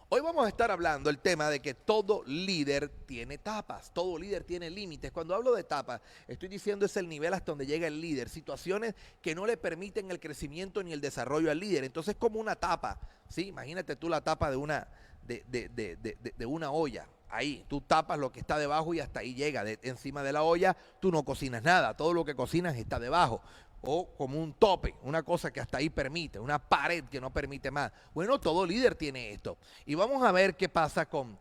Hoy vamos a estar hablando el tema de que todo líder tiene tapas, todo líder tiene límites. Cuando hablo de tapas, estoy diciendo es el nivel hasta donde llega el líder, situaciones que no le permiten el crecimiento ni el desarrollo al líder. Entonces es como una tapa, ¿sí? Imagínate tú la tapa de una olla. Ahí, tú tapas lo que está debajo y hasta ahí llega. Encima de la olla tú no cocinas nada, todo lo que cocinas está debajo. O como un tope, una cosa que hasta ahí permite, una pared que no permite más. Bueno, todo líder tiene esto. Y vamos a ver qué pasa con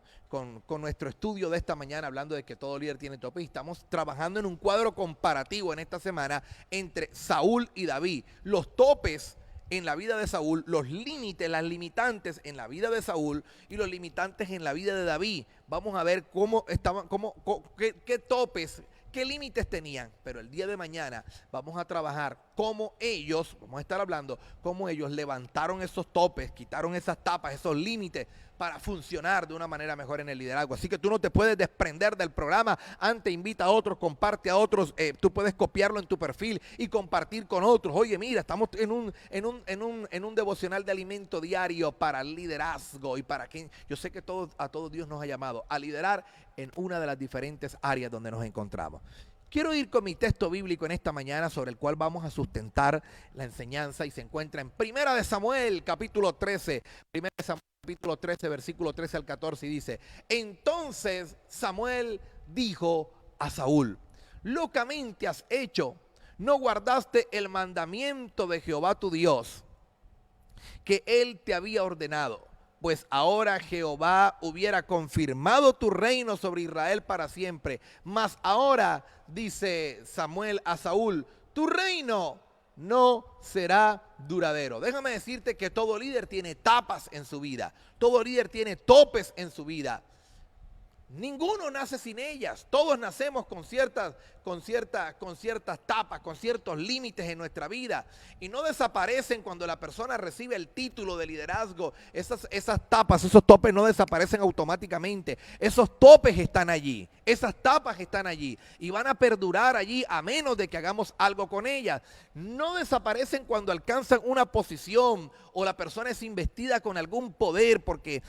nuestro estudio de esta mañana, hablando de que todo líder tiene tope. Y estamos trabajando en un cuadro comparativo en esta semana entre Saúl y David. Los topes en la vida de Saúl, los límites, las limitantes en la vida de Saúl y los limitantes en la vida de David. Vamos a ver cómo estaban, qué topes, qué límites tenían. Pero el día de mañana vamos a trabajar cómo ellos, vamos a estar hablando, cómo ellos levantaron esos topes, quitaron esas tapas, esos límites para funcionar de una manera mejor en el liderazgo. Así que tú no te puedes desprender del programa. Antes invita a otros, comparte a otros. Tú puedes copiarlo en tu perfil y compartir con otros. Oye, mira, estamos en un devocional de alimento diario para el liderazgo y para quien yo sé que a todos Dios nos ha llamado a liderar en una de las diferentes áreas donde nos encontramos. Quiero ir con mi texto bíblico en esta mañana sobre el cual vamos a sustentar la enseñanza y se encuentra en Primera de Samuel, capítulo 13. Primera de Samuel, capítulo 13, versículo 13 al 14 y dice: entonces Samuel dijo a Saúl: locamente has hecho, no guardaste el mandamiento de Jehová tu Dios, que él te había ordenado. Pues ahora Jehová hubiera confirmado tu reino sobre Israel para siempre. Mas ahora, dice Samuel a Saúl, tu reino no será duradero. Déjame decirte que todo líder tiene etapas en su vida. Todo líder tiene topes en su vida. Ninguno nace sin ellas. Todos nacemos con ciertas tapas, con ciertos límites en nuestra vida. Y no desaparecen cuando la persona recibe el título de liderazgo. Esas tapas, esos topes no desaparecen automáticamente. Esos topes están allí. Esas tapas están allí. Y van a perdurar allí a menos de que hagamos algo con ellas. No desaparecen cuando alcanzan una posición o la persona es investida con algún poder porque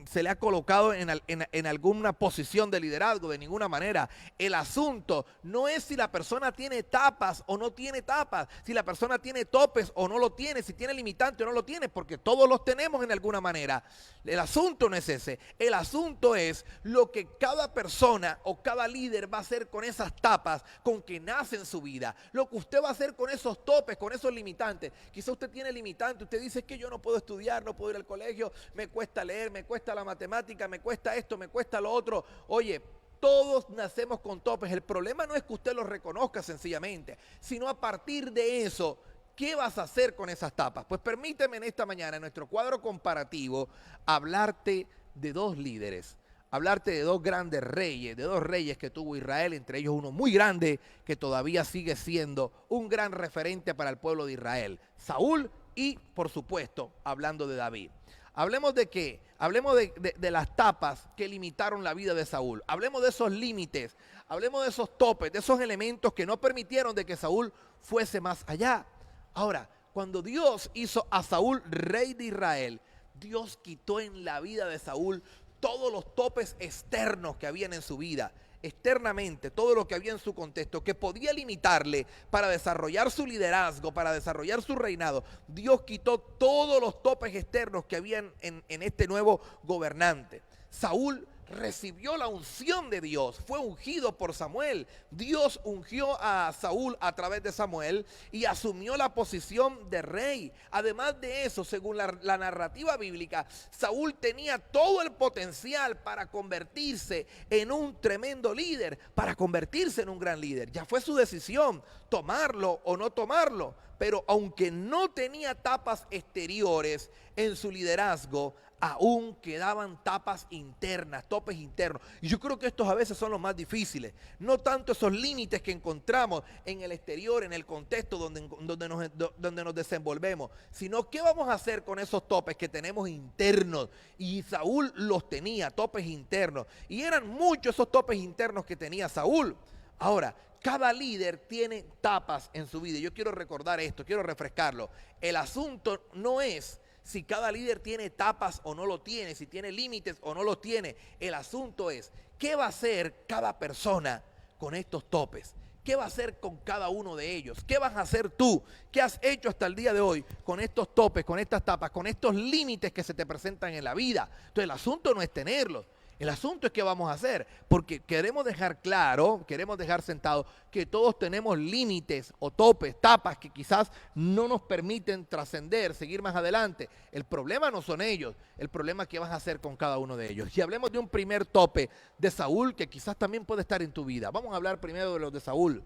se le ha colocado en alguna posición de liderazgo. De ninguna manera. El asunto no es si la persona tiene tapas o no tiene tapas, si la persona tiene topes o no lo tiene, si tiene limitante o no lo tiene, porque todos los tenemos en alguna manera. El asunto no es ese. El asunto es lo que cada persona o cada líder va a hacer con esas tapas con que nace en su vida. Lo que usted va a hacer con esos topes, con esos limitantes. Quizá usted tiene limitante, usted dice que yo no puedo estudiar, no puedo ir al colegio, me cuesta leer, me cuesta la matemática, me cuesta esto, me cuesta lo otro. Oye, todos nacemos con topes. El problema no es que usted los reconozca sencillamente, sino a partir de eso, ¿qué vas a hacer con esas tapas? Pues permíteme en esta mañana, en nuestro cuadro comparativo, hablarte de dos líderes, hablarte de dos grandes reyes, de dos reyes que tuvo Israel, entre ellos uno muy grande que todavía sigue siendo un gran referente para el pueblo de Israel, Saúl, y por supuesto, hablando de David. Hablemos de qué, hablemos de las tapas que limitaron la vida de Saúl, hablemos de esos límites, hablemos de esos topes, de esos elementos que no permitieron de que Saúl fuese más allá. Ahora, cuando Dios hizo a Saúl rey de Israel, Dios quitó en la vida de Saúl todos los topes externos que habían en su vida. Externamente, todo lo que había en su contexto que podía limitarle para desarrollar su liderazgo, para desarrollar su reinado. Dios quitó todos los topes externos que habían en este nuevo gobernante. Saúl recibió la unción de Dios, fue ungido por Samuel. Dios ungió a Saúl a través de Samuel y asumió la posición de rey. Además de eso, según la narrativa bíblica, Saúl tenía todo el potencial para convertirse en un tremendo líder, para convertirse en un gran líder. Ya fue su decisión tomarlo o no tomarlo, pero aunque no tenía tapas exteriores en su liderazgo, aún quedaban tapas internas, topes internos. Y yo creo que estos a veces son los más difíciles. No tanto esos límites que encontramos en el exterior, en el contexto donde nos desenvolvemos, sino qué vamos a hacer con esos topes que tenemos internos. Y Saúl los tenía, topes internos. Y eran muchos esos topes internos que tenía Saúl. Ahora, cada líder tiene tapas en su vida. Yo quiero recordar esto, quiero refrescarlo. El asunto no es si cada líder tiene etapas o no lo tiene, si tiene límites o no los tiene. El asunto es, ¿qué va a hacer cada persona con estos topes? ¿Qué va a hacer con cada uno de ellos? ¿Qué vas a hacer tú? ¿Qué has hecho hasta el día de hoy con estos topes, con estas tapas, con estos límites que se te presentan en la vida? Entonces el asunto no es tenerlos. El asunto es qué vamos a hacer, porque queremos dejar claro, queremos dejar sentado que todos tenemos límites o topes, tapas que quizás no nos permiten trascender, seguir más adelante. El problema no son ellos, el problema es qué vas a hacer con cada uno de ellos. Y hablemos de un primer tope de Saúl que quizás también puede estar en tu vida. Vamos a hablar primero de los de Saúl,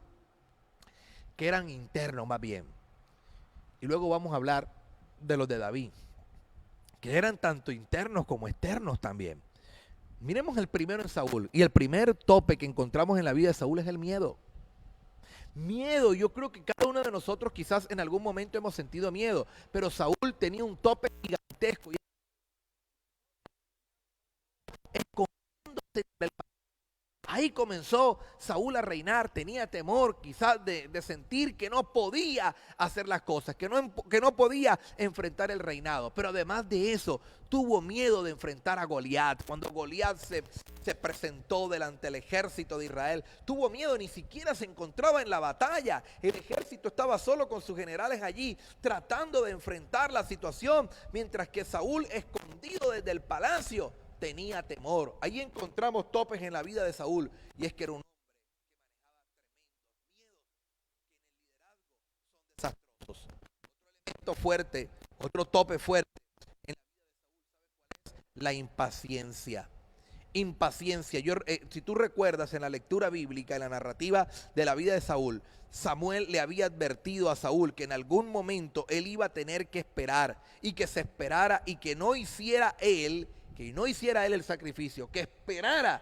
que eran internos más bien. Y luego vamos a hablar de los de David, que eran tanto internos como externos también. Miremos el primero en Saúl. Y el primer tope que encontramos en la vida de Saúl es el miedo. Miedo, yo creo que cada uno de nosotros quizás en algún momento hemos sentido miedo, pero Saúl tenía un tope gigantesco. Y escondiéndose del ahí comenzó Saúl a reinar, tenía temor quizás de sentir que no podía hacer las cosas, que no podía enfrentar el reinado. Pero además de eso, tuvo miedo de enfrentar a Goliat. Cuando Goliat se presentó delante del ejército de Israel, tuvo miedo, ni siquiera se encontraba en la batalla. El ejército estaba solo con sus generales allí, tratando de enfrentar la situación, mientras que Saúl, escondido desde el palacio, tenía temor. Ahí encontramos topes en la vida de Saúl, y es que era un hombre que manejaba tremendos miedos, que en el liderazgo son desastrosos. Otro elemento fuerte, otro tope fuerte en la vida de Saúl, ¿sabe cuál es? La impaciencia. Impaciencia. Si tú recuerdas en la lectura bíblica, en la narrativa de la vida de Saúl, Samuel le había advertido a Saúl que en algún momento él iba a tener que esperar, y que se esperara y que no hiciera él el sacrificio, que esperara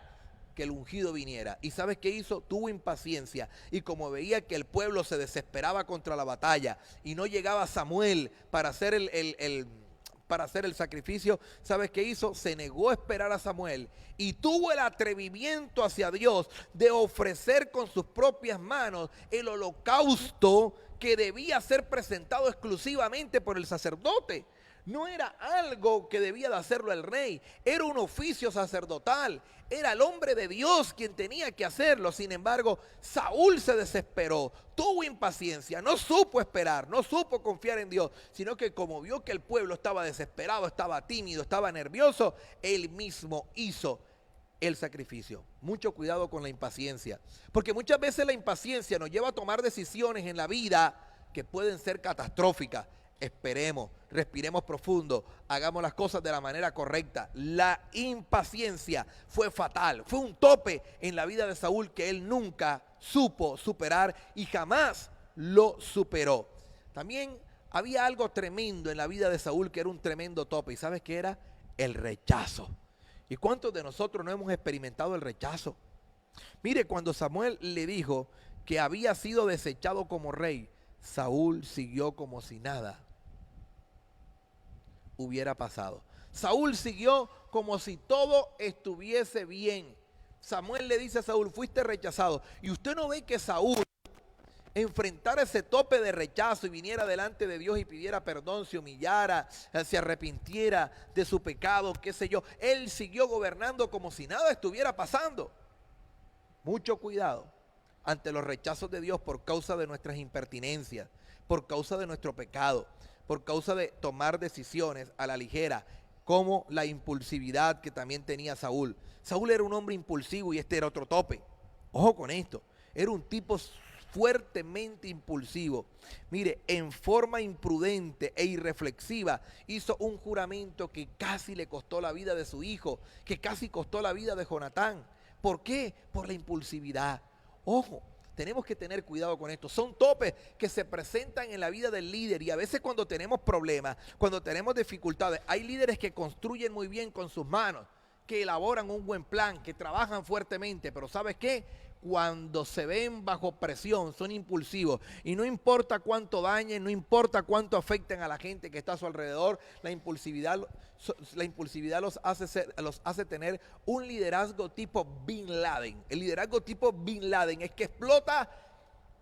que el ungido viniera. ¿Y sabes qué hizo? Tuvo impaciencia, y como veía que el pueblo se desesperaba contra la batalla y no llegaba Samuel para hacer el sacrificio, ¿sabes qué hizo? Se negó a esperar a Samuel y tuvo el atrevimiento hacia Dios de ofrecer con sus propias manos el holocausto que debía ser presentado exclusivamente por el sacerdote. No era algo que debía de hacerlo el rey, era un oficio sacerdotal, era el hombre de Dios quien tenía que hacerlo. Sin embargo, Saúl se desesperó, tuvo impaciencia, no supo esperar, no supo confiar en Dios, sino que como vio que el pueblo estaba desesperado, estaba tímido, estaba nervioso, él mismo hizo el sacrificio. Mucho cuidado con la impaciencia, porque muchas veces la impaciencia nos lleva a tomar decisiones en la vida que pueden ser catastróficas. Esperemos, respiremos profundo, hagamos las cosas de la manera correcta. La impaciencia fue fatal, fue un tope en la vida de Saúl que él nunca supo superar y jamás lo superó. También había algo tremendo en la vida de Saúl que era un tremendo tope. ¿Y sabes qué era? El rechazo. ¿Y cuántos de nosotros no hemos experimentado el rechazo? Mire, cuando Samuel le dijo que había sido desechado como rey, Saúl siguió como si nada hubiera pasado. Saúl siguió como si todo estuviese bien. Samuel le dice a Saúl: fuiste rechazado. Y usted no ve que Saúl enfrentara ese tope de rechazo y viniera delante de Dios y pidiera perdón, se humillara, se arrepintiera de su pecado, qué sé yo. Él siguió gobernando como si nada estuviera pasando. Mucho cuidado ante los rechazos de Dios por causa de nuestras impertinencias, por causa de nuestro pecado, por causa de tomar decisiones a la ligera, como la impulsividad que también tenía Saúl. Saúl era un hombre impulsivo y este era otro tope. Ojo con esto, era un tipo fuertemente impulsivo. Mire, en forma imprudente e irreflexiva hizo un juramento que casi le costó la vida de su hijo, que casi costó la vida de Jonatán. ¿Por qué? Por la impulsividad. Ojo, tenemos que tener cuidado con esto. Son topes que se presentan en la vida del líder, y a veces cuando tenemos problemas, cuando tenemos dificultades, hay líderes que construyen muy bien con sus manos, que elaboran un buen plan, que trabajan fuertemente, pero ¿sabes qué? Cuando se ven bajo presión son impulsivos, y no importa cuánto dañen, no importa cuánto afecten a la gente que está a su alrededor, la impulsividad los hace tener un liderazgo tipo Bin Laden. El liderazgo tipo Bin Laden es que explota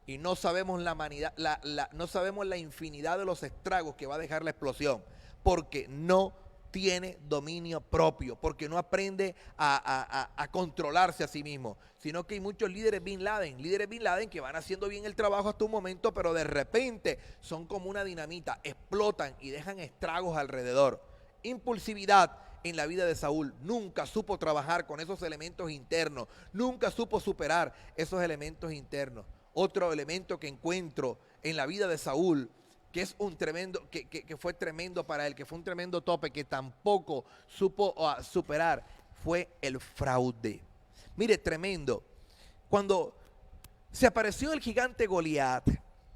y no sabemos no sabemos la infinidad de los estragos que va a dejar la explosión. porque no tiene dominio propio, porque no aprende a controlarse a sí mismo, sino que hay muchos líderes Bin Laden que van haciendo bien el trabajo hasta un momento, pero de repente son como una dinamita, explotan y dejan estragos alrededor. Impulsividad en la vida de Saúl, nunca supo trabajar con esos elementos internos, nunca supo superar esos elementos internos. Otro elemento que encuentro en la vida de Saúl, que es un tremendo, que fue tremendo para él, que fue un tremendo tope, que tampoco supo superar, fue el fraude. Mire, tremendo. Cuando se apareció el gigante Goliat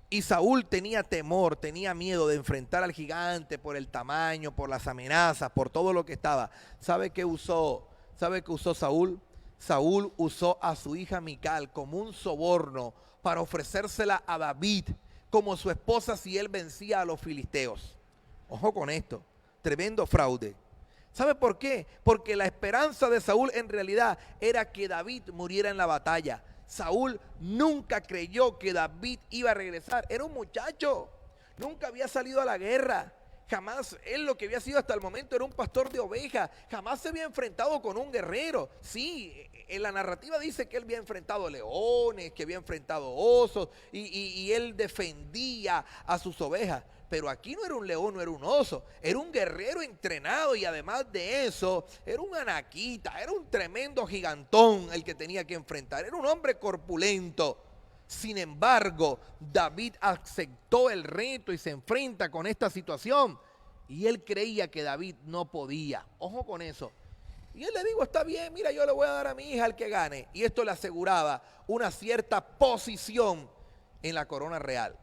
y Saúl tenía temor, tenía miedo de enfrentar al gigante por el tamaño, por las amenazas, por todo lo que estaba, ¿sabe qué usó? ¿Sabe qué usó Saúl? Saúl usó a su hija Mical como un soborno para ofrecérsela a David como su esposa si él vencía a los filisteos. Ojo con esto, tremendo fraude. ¿Sabe por qué? Porque la esperanza de Saúl en realidad era que David muriera en la batalla. Saúl nunca creyó que David iba a regresar. Era un muchacho, nunca había salido a la guerra. Jamás, él lo que había sido hasta el momento era un pastor de ovejas. Jamás se había enfrentado con un guerrero. Sí, en la narrativa dice que él había enfrentado leones, que había enfrentado osos y él defendía a sus ovejas. Pero aquí no era un león, no era un oso, era un guerrero entrenado y además de eso, era un anaquita, era un tremendo gigantón el que tenía que enfrentar, era un hombre corpulento. Sin embargo, David aceptó el reto y se enfrenta con esta situación. Y él creía que David no podía. Ojo con eso. Y él le dijo, está bien, mira, yo le voy a dar a mi hija al que gane. Y esto le aseguraba una cierta posición en la corona real.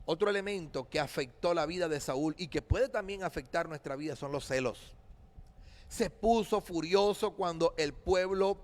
Otro elemento que afectó la vida de Saúl y que puede también afectar nuestra vida son los celos. Se puso furioso cuando el pueblo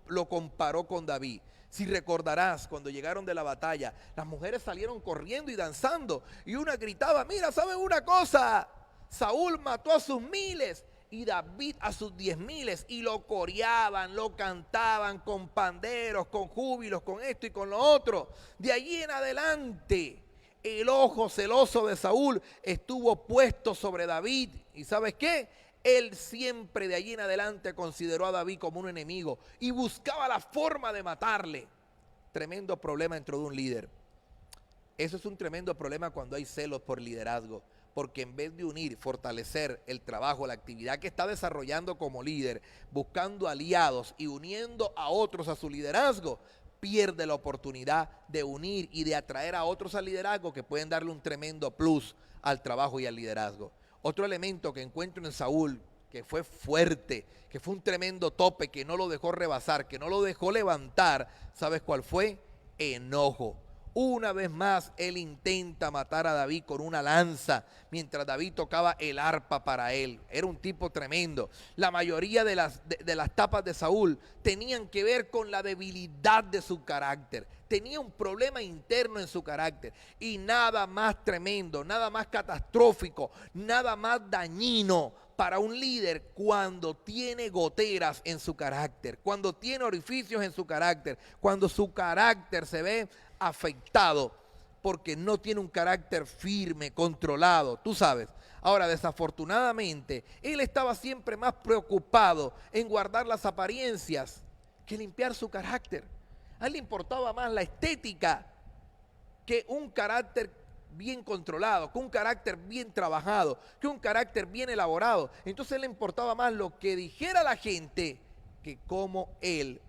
lo comparó con David. Si recordarás, cuando llegaron de la batalla, las mujeres salieron corriendo y danzando. Y una gritaba, mira, ¿saben una cosa? Saúl mató a sus miles y David a sus 10,000 y lo coreaban, lo cantaban con panderos, con júbilos, con esto y con lo otro. De allí en adelante el ojo celoso de Saúl estuvo puesto sobre David. ¿Y sabes qué? Él siempre de allí en adelante consideró a David como un enemigo y buscaba la forma de matarle. Tremendo problema dentro de un líder. Eso es un tremendo problema cuando hay celos por liderazgo. Porque en vez de unir, fortalecer el trabajo, la actividad que está desarrollando como líder, buscando aliados y uniendo a otros a su liderazgo, pierde la oportunidad de unir y de atraer a otros al liderazgo que pueden darle un tremendo plus al trabajo y al liderazgo. Otro elemento que encuentro en Saúl, que fue fuerte, que fue un tremendo tope, que no lo dejó rebasar, que no lo dejó levantar, ¿sabes cuál fue? Enojo. Una vez más, él intenta matar a David con una lanza, mientras David tocaba el arpa para él. Era un tipo tremendo. La mayoría de las tapas de Saúl tenían que ver con la debilidad de su carácter. Tenía un problema interno en su carácter. Y nada más tremendo, nada más catastrófico, nada más dañino para un líder cuando tiene goteras en su carácter, cuando tiene orificios en su carácter, cuando su carácter se ve afectado porque no tiene un carácter firme, controlado, tú sabes. Ahora, desafortunadamente, él estaba siempre más preocupado en guardar las apariencias que limpiar su carácter. A él le importaba más la estética que un carácter bien controlado, que un carácter bien trabajado, que un carácter bien elaborado. Entonces le importaba más lo que dijera la gente que cómo él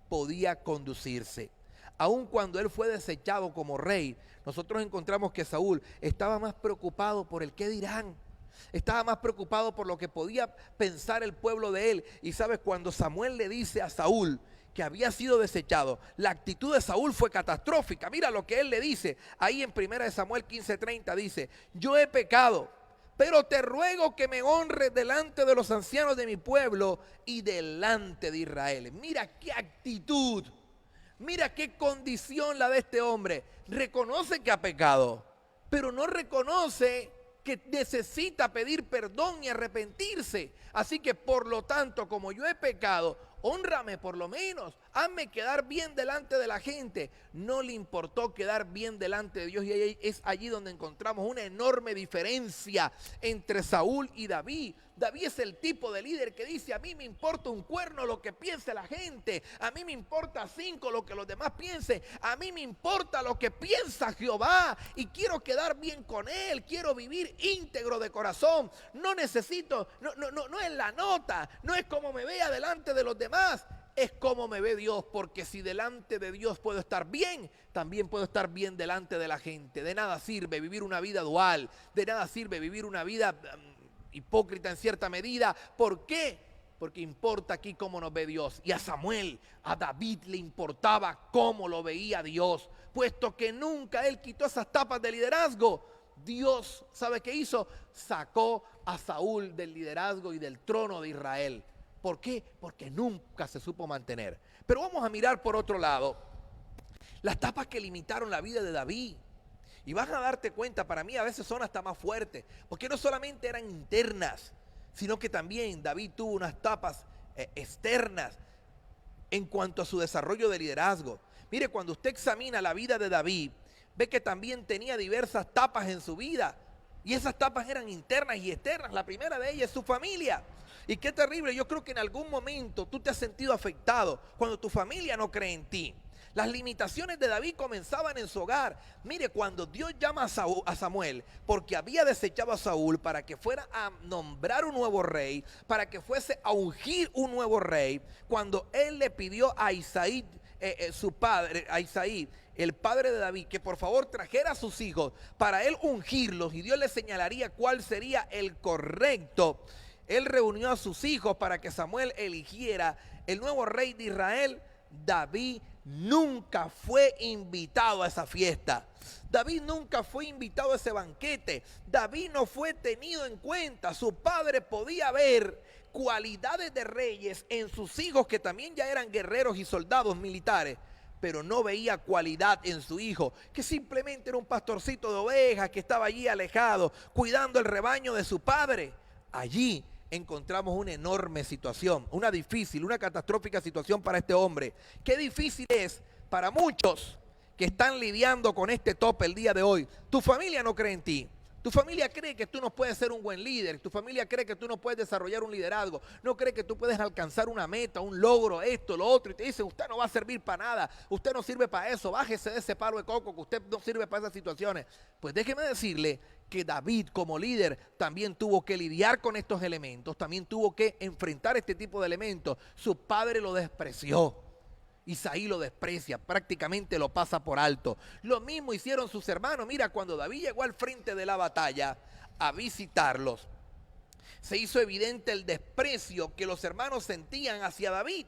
podía conducirse. Aun cuando él fue desechado como rey, nosotros encontramos que Saúl estaba más preocupado por el qué dirán. Estaba más preocupado por lo que podía pensar el pueblo de él. Y sabes, cuando Samuel le dice a Saúl que había sido desechado, la actitud de Saúl fue catastrófica. Mira lo que él le dice. Ahí en 1 Samuel 15:30 dice, yo he pecado, pero te ruego que me honres delante de los ancianos de mi pueblo y delante de Israel. Mira qué actitud. Mira qué condición la de este hombre. Reconoce que ha pecado, pero no reconoce que necesita pedir perdón y arrepentirse. Así que por lo tanto, como yo he pecado, hónrame por lo menos, hazme quedar bien delante de la gente. No le importó quedar bien delante de Dios, y es allí donde encontramos una enorme diferencia entre Saúl y David. David es el tipo de líder que dice: a mí me importa un cuerno lo que piense la gente, a mí me importa 5 lo que los demás piensen, a mí me importa lo que piensa Jehová y quiero quedar bien con él, quiero vivir íntegro de corazón. No necesito, no es la nota, no es como me vea delante de los demás, es como me ve Dios, porque si delante de Dios puedo estar bien, también puedo estar bien delante de la gente. De nada sirve vivir una vida dual, de nada sirve vivir una vida hipócrita en cierta medida. ¿Por qué? Porque importa aquí cómo nos ve Dios. Y a Samuel, a David le importaba cómo lo veía Dios, puesto que nunca él quitó esas tapas de liderazgo. Dios, ¿sabe qué hizo? Sacó a Saúl del liderazgo y del trono de Israel. ¿Por qué? Porque nunca se supo mantener. Pero vamos a mirar por otro lado las tapas que limitaron la vida de David. Y vas a darte cuenta, para mí a veces son hasta más fuertes, porque no solamente eran internas, sino que también David tuvo unas tapas externas en cuanto a su desarrollo de liderazgo. Mire, cuando usted examina la vida de David, ve que también tenía diversas tapas en su vida, y esas tapas eran internas y externas. La primera de ellas es su familia. Y qué terrible, yo creo que en algún momento tú te has sentido afectado cuando tu familia no cree en ti. Las limitaciones de David comenzaban en su hogar. Mire, cuando Dios llama a Samuel, porque había desechado a Saúl para que fuera a nombrar un nuevo rey, para que fuese a ungir un nuevo rey, cuando él le pidió a Isaí, su padre, a Isaí, el padre de David, que por favor trajera a sus hijos para él ungirlos, y Dios le señalaría cuál sería el correcto, él reunió a sus hijos para que Samuel eligiera el nuevo rey de Israel. David nunca fue invitado a esa fiesta. David nunca fue invitado a ese banquete. David no fue tenido en cuenta. Su padre podía ver cualidades de reyes en sus hijos, que también ya eran guerreros y soldados militares, pero no veía cualidad en su hijo, que simplemente era un pastorcito de ovejas que estaba allí alejado, cuidando el rebaño de su padre. Allí encontramos una enorme situación, una difícil, una catastrófica situación para este hombre. Qué difícil es para muchos que están lidiando con este tope el día de hoy. Tu familia no cree en ti. Tu familia cree que tú no puedes ser un buen líder. Tu familia cree que tú no puedes desarrollar un liderazgo. No cree que tú puedes alcanzar una meta, un logro, esto, lo otro. Y te dicen: usted no va a servir para nada. Usted no sirve para eso. Bájese de ese palo de coco, que usted no sirve para esas situaciones. Pues déjeme decirle que David, como líder, también tuvo que lidiar con estos elementos. También tuvo que enfrentar este tipo de elementos. Su padre lo despreció. Isaí lo desprecia, prácticamente lo pasa por alto. Lo mismo hicieron sus hermanos. Mira, cuando David llegó al frente de la batalla a visitarlos, se hizo evidente el desprecio que los hermanos sentían hacia David.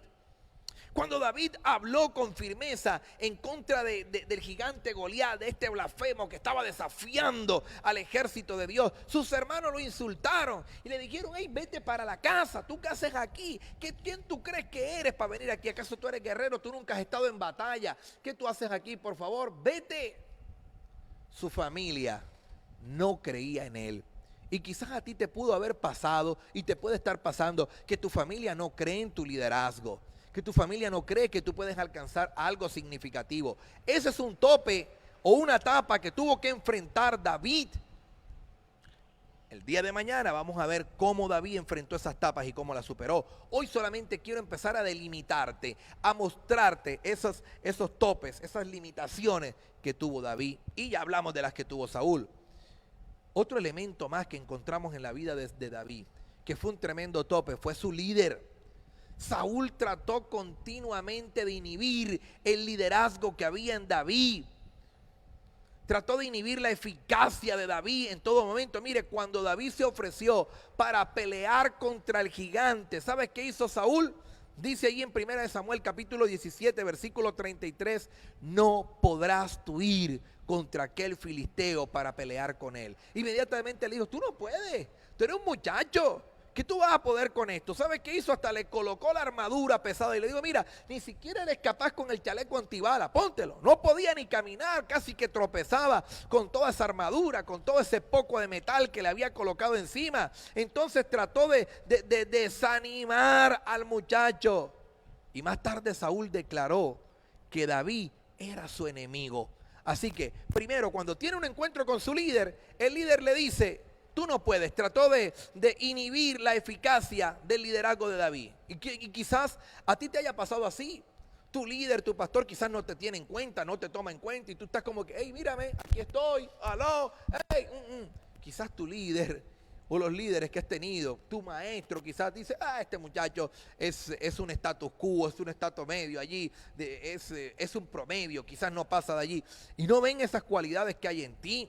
Cuando David habló con firmeza en contra del gigante Goliat, de este blasfemo que estaba desafiando al ejército de Dios, sus hermanos lo insultaron y le dijeron: hey, vete para la casa, ¿tú qué haces aquí? ¿Quién tú crees que eres para venir aquí? ¿Acaso tú eres guerrero? Tú nunca has estado en batalla. ¿Qué tú haces aquí? Por favor, vete. Su familia no creía en él. Y quizás a ti te pudo haber pasado y te puede estar pasando que tu familia no cree en tu liderazgo, que tu familia no cree que tú puedes alcanzar algo significativo. Ese es un tope o una etapa que tuvo que enfrentar David. El día de mañana vamos a ver cómo David enfrentó esas etapas y cómo las superó. Hoy solamente quiero empezar a delimitarte, a mostrarte esos topes, esas limitaciones que tuvo David. Y ya hablamos de las que tuvo Saúl. Otro elemento más que encontramos en la vida de David, que fue un tremendo tope, fue su líder. Saúl trató continuamente de inhibir el liderazgo que había en David. Trató de inhibir la eficacia de David en todo momento. Mire, cuando David se ofreció para pelear contra el gigante, ¿sabes qué hizo Saúl? Dice ahí en 1 Samuel capítulo 17, versículo 33, no podrás tú ir contra aquel filisteo para pelear con él. Inmediatamente le dijo: tú no puedes, tú eres un muchacho, ¿qué tú vas a poder con esto? ¿Sabes qué hizo? Hasta le colocó la armadura pesada y le digo: mira, ni siquiera eres capaz con el chaleco antibala, póntelo. No podía ni caminar, casi que tropezaba con toda esa armadura, con todo ese poco de metal que le había colocado encima. Entonces trató de desanimar al muchacho. Y más tarde Saúl declaró que David era su enemigo. Así que, primero, cuando tiene un encuentro con su líder, el líder le dice, tú no puedes. Trató de inhibir la eficacia del liderazgo de David. Y quizás a ti te haya pasado así. Tu líder, tu pastor quizás no te tiene en cuenta, no te toma en cuenta. Y tú estás como que, hey, mírame, aquí estoy, aló, hey. Quizás tu líder o los líderes que has tenido, tu maestro quizás dice, este muchacho es un status quo, es un status medio allí, es un promedio, quizás no pasa de allí. Y no ven esas cualidades que hay en ti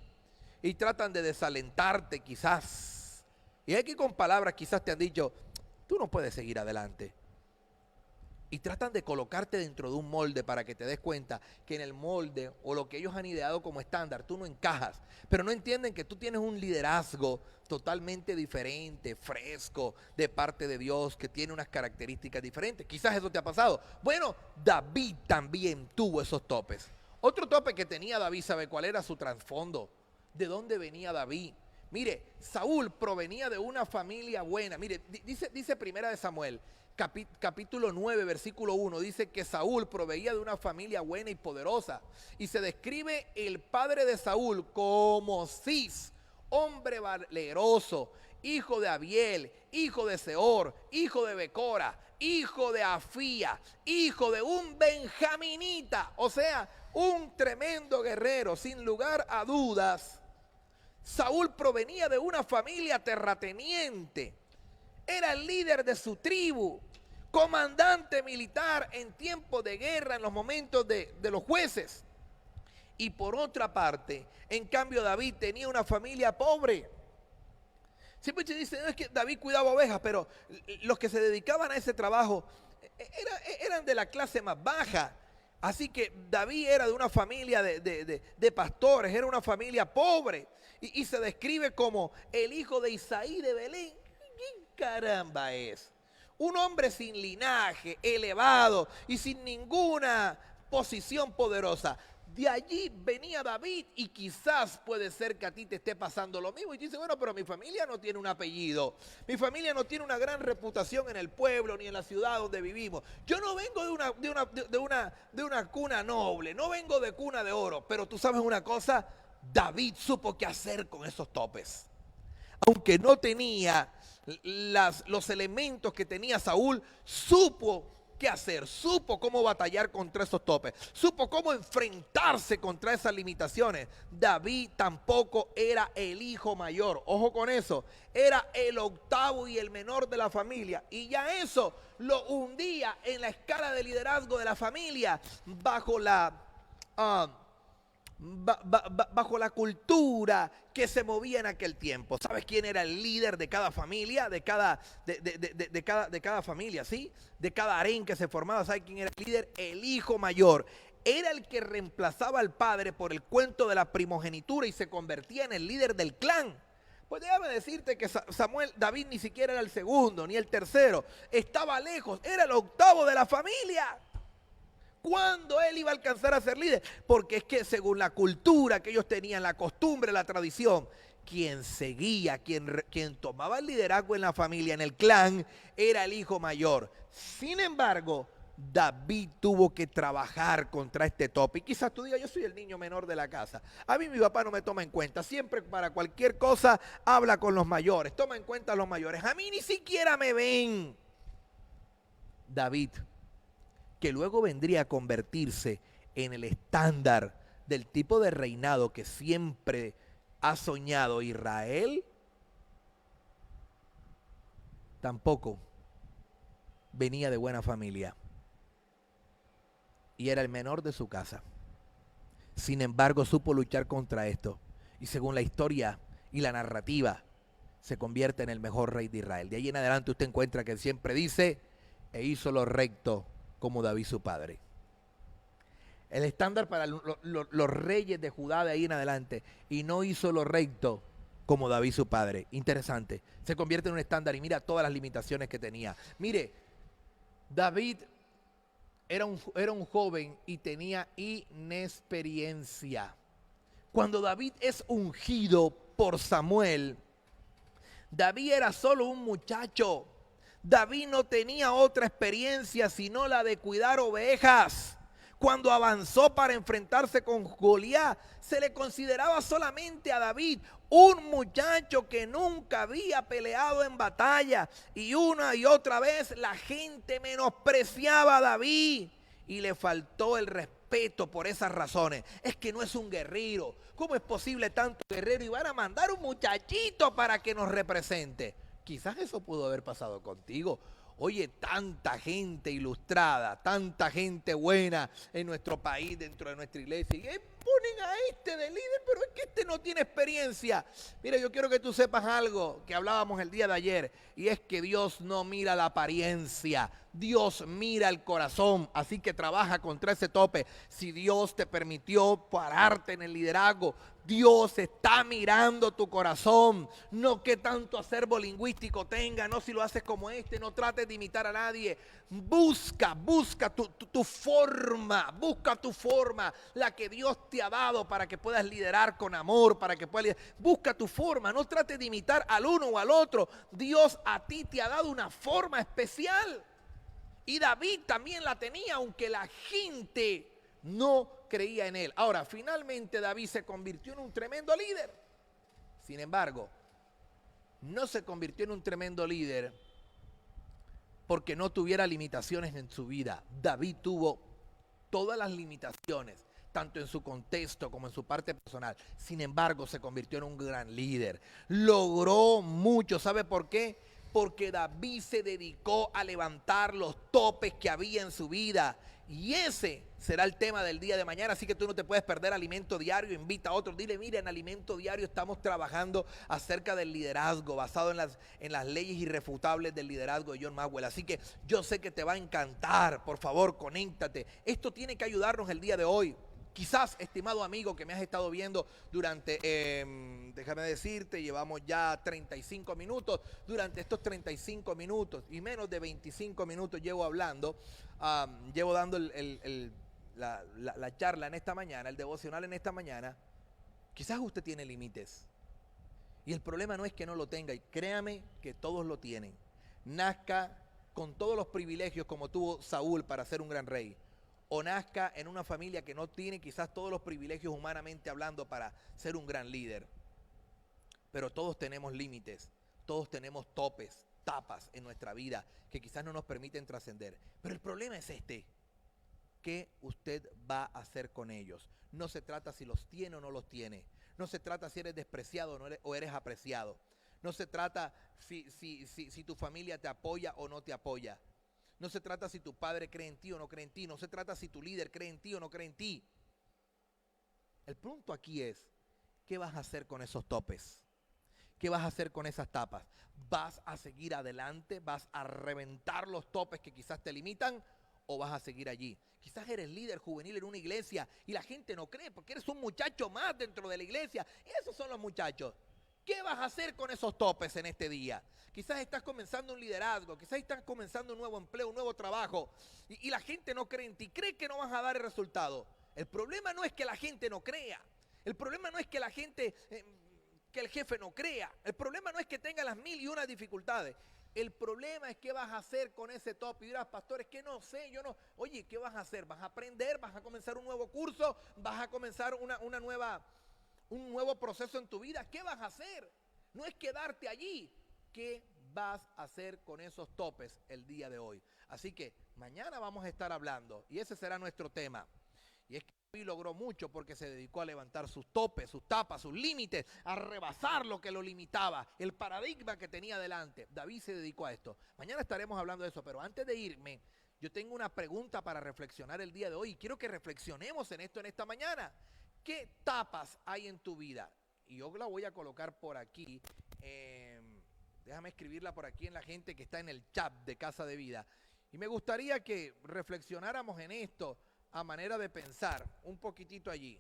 y tratan de desalentarte quizás. Y aquí con palabras quizás te han dicho, tú no puedes seguir adelante. Y tratan de colocarte dentro de un molde para que te des cuenta que en el molde o lo que ellos han ideado como estándar, tú no encajas. Pero no entienden que tú tienes un liderazgo totalmente diferente, fresco, de parte de Dios, que tiene unas características diferentes. Quizás eso te ha pasado. Bueno, David también tuvo esos topes. Otro tope que tenía David, ¿sabe cuál era su trasfondo? ¿De dónde venía David? Mire, Saúl provenía de una familia buena. Mire, dice Primera de Samuel, capítulo 9, versículo 1, dice que Saúl proveía de una familia buena y poderosa. Y se describe el padre de Saúl como Cis, hombre valeroso, hijo de Abiel, hijo de Seor, hijo de Becora, hijo de Afía, hijo de un benjaminita. O sea, un tremendo guerrero, sin lugar a dudas. Saúl provenía de una familia terrateniente. Era el líder de su tribu, comandante militar en tiempos de guerra, en los momentos de los jueces. Y por otra parte, en cambio, David tenía una familia pobre. Siempre se dice, no, es que David cuidaba ovejas, pero los que se dedicaban a ese trabajo eran de la clase más baja. Así que David era de una familia de pastores, era una familia pobre. Y se describe como el hijo de Isaí de Belén. ¿Quién caramba es? Un hombre sin linaje, elevado y sin ninguna posición poderosa. De allí venía David y quizás puede ser que a ti te esté pasando lo mismo. Y dices, bueno, pero mi familia no tiene un apellido. Mi familia no tiene una gran reputación en el pueblo ni en la ciudad donde vivimos. Yo no vengo de una cuna noble, no vengo de cuna de oro. Pero tú sabes una cosa, David supo qué hacer con esos topes. Aunque no tenía los elementos que tenía Saúl, supo qué hacer, supo cómo batallar contra esos topes, supo cómo enfrentarse contra esas limitaciones. David tampoco era el hijo mayor, ojo con eso, era el octavo y el menor de la familia, y ya eso lo hundía en la escala de liderazgo de la familia bajo la bajo la cultura que se movía en aquel tiempo. ¿Sabes quién era el líder de cada familia? De cada familia, ¿sí? De cada harén que se formaba. ¿Sabes quién era el líder? El hijo mayor. Era el que reemplazaba al padre por el cuento de la primogenitura y se convertía en el líder del clan. Pues déjame decirte que David ni siquiera era el segundo, ni el tercero. Estaba lejos, era el octavo de la familia. ¿Cuándo él iba a alcanzar a ser líder? Porque es que según la cultura que ellos tenían, la costumbre, la tradición, quien seguía, quien tomaba el liderazgo en la familia, en el clan, era el hijo mayor. Sin embargo, David tuvo que trabajar contra este tope. Y quizás tú digas, yo soy el niño menor de la casa. A mí mi papá no me toma en cuenta. Siempre para cualquier cosa habla con los mayores. Toma en cuenta a los mayores. A mí ni siquiera me ven. David, que luego vendría a convertirse en el estándar del tipo de reinado que siempre ha soñado Israel, tampoco venía de buena familia y era el menor de su casa. Sin embargo, supo luchar contra esto y según la historia y la narrativa, se convierte en el mejor rey de Israel. De ahí en adelante usted encuentra que siempre dice, e hizo lo recto como David su padre. El estándar para los reyes de Judá de ahí en adelante, y no hizo lo recto como David su padre. Interesante, se convierte en un estándar y mira todas las limitaciones que tenía. Mire, David era un joven y tenía inexperiencia. Cuando David es ungido por Samuel, David era solo un muchacho. David no tenía otra experiencia sino la de cuidar ovejas. Cuando avanzó para enfrentarse con Goliat, se le consideraba solamente a David un muchacho que nunca había peleado en batalla. Y una y otra vez la gente menospreciaba a David y le faltó el respeto por esas razones. Es que no es un guerrero. ¿Cómo es posible tanto guerrero y van a mandar un muchachito para que nos represente? Quizás eso pudo haber pasado contigo. Oye, tanta gente ilustrada, tanta gente buena en nuestro país, dentro de nuestra iglesia, y ponen a este de líder, pero es que este no tiene experiencia. Mira, yo quiero que tú sepas algo que hablábamos el día de ayer, y es que Dios no mira la apariencia, Dios mira el corazón, así que trabaja contra ese tope. Si Dios te permitió pararte en el liderazgo, Dios está mirando tu corazón, no que tanto acervo lingüístico tenga, no si lo haces como no trates de imitar a nadie. Busca tu forma, busca tu forma, la que Dios te ha dado para que puedas liderar con amor, para que puedas liderar. Busca tu forma, no trates de imitar al uno o al otro. Dios a ti te ha dado una forma especial. Y David también la tenía, aunque la gente no creía en él. Ahora, finalmente David se convirtió en un tremendo líder. Sin embargo, no se convirtió en un tremendo líder porque no tuviera limitaciones en su vida. David tuvo todas las limitaciones, tanto en su contexto como en su parte personal. Sin embargo, se convirtió en un gran líder. Logró mucho. ¿Sabe por qué? Porque David se dedicó a levantar los topes que había en su vida. Y ese será el tema del día de mañana, así que tú no te puedes perder Alimento Diario. Invita a otros, dile, mira, en Alimento Diario estamos trabajando acerca del liderazgo, basado en las leyes irrefutables del liderazgo de John Maxwell. Así que yo sé que te va a encantar, por favor, conéctate. Esto tiene que ayudarnos el día de hoy. Quizás, estimado amigo que me has estado viendo durante, déjame decirte, llevamos ya 35 minutos. Durante estos 35 minutos y menos de 25 minutos llevo hablando, llevo dando la charla en esta mañana, el devocional en esta mañana. Quizás usted tiene límites. Y el problema no es que no lo tenga, y créame que todos lo tienen. Nazca con todos los privilegios como tuvo Saúl para ser un gran rey, o nazca en una familia que no tiene quizás todos los privilegios humanamente hablando para ser un gran líder. Pero todos tenemos límites, todos tenemos topes, tapas en nuestra vida que quizás no nos permiten trascender. Pero el problema es ¿qué usted va a hacer con ellos? No se trata si los tiene o no los tiene. No se trata si eres despreciado o eres apreciado. No se trata si tu familia te apoya o no te apoya. No se trata si tu padre cree en ti o no cree en ti. No se trata si tu líder cree en ti o no cree en ti. El punto aquí es, ¿qué vas a hacer con esos topes? ¿Qué vas a hacer con esas tapas? ¿Vas a seguir adelante? ¿Vas a reventar los topes que quizás te limitan? ¿O vas a seguir allí? Quizás eres líder juvenil en una iglesia y la gente no cree porque eres un muchacho más dentro de la iglesia. Y esos son los muchachos. ¿Qué vas a hacer con esos topes en este día? Quizás estás comenzando un liderazgo, quizás estás comenzando un nuevo empleo, un nuevo trabajo y la gente no cree en ti, cree que no vas a dar el resultado. El problema no es que la gente no crea, el problema no es que la gente, que el jefe no crea, el problema no es que tenga las 1001 dificultades. El problema es qué vas a hacer con ese top. Y dirás, pastor, es que no sé, yo no. Oye, ¿qué vas a hacer? ¿Vas a aprender? ¿Vas a comenzar un nuevo curso? ¿Vas a comenzar un nuevo proceso en tu vida? ¿Qué vas a hacer? No es quedarte allí. ¿Qué vas a hacer con esos topes el día de hoy? Así que mañana vamos a estar hablando y ese será nuestro tema. Y es que David logró mucho porque se dedicó a levantar sus topes, sus tapas, sus límites, a rebasar lo que lo limitaba, el paradigma que tenía delante. David se dedicó a esto. Mañana estaremos hablando de eso, pero antes de irme, yo tengo una pregunta para reflexionar el día de hoy y quiero que reflexionemos en esto en esta mañana. ¿Qué tapas hay en tu vida? Y yo la voy a colocar por aquí. Déjame escribirla por aquí en la gente que está en el chat de Casa de Vida. Y me gustaría que reflexionáramos en esto a manera de pensar un poquitito allí.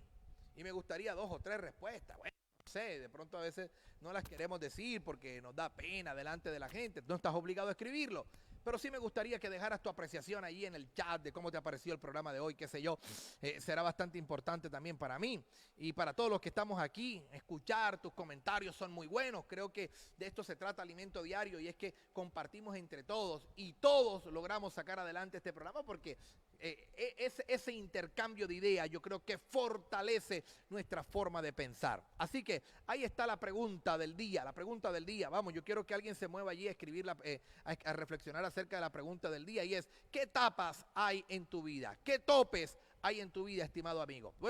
Y me gustaría 2 o 3 respuestas. Bueno, no sé, de pronto a veces no las queremos decir porque nos da pena delante de la gente. No estás obligado a escribirlo. pero sí me gustaría que dejaras tu apreciación ahí en el chat de cómo te ha parecido el programa de hoy, qué sé yo. Será bastante importante también para mí y para todos los que estamos aquí. Escuchar tus comentarios son muy buenos. Creo que de esto se trata Alimento Diario, y es que compartimos entre todos y todos logramos sacar adelante este programa, porque ese intercambio de ideas yo creo que fortalece nuestra forma de pensar. Así que ahí está la pregunta del día, Vamos, yo quiero que alguien se mueva allí a escribirla, a reflexionar acerca de la pregunta del día, y es: ¿qué tapas hay en tu vida? ¿Qué topes hay en tu vida, estimado amigo? Bueno,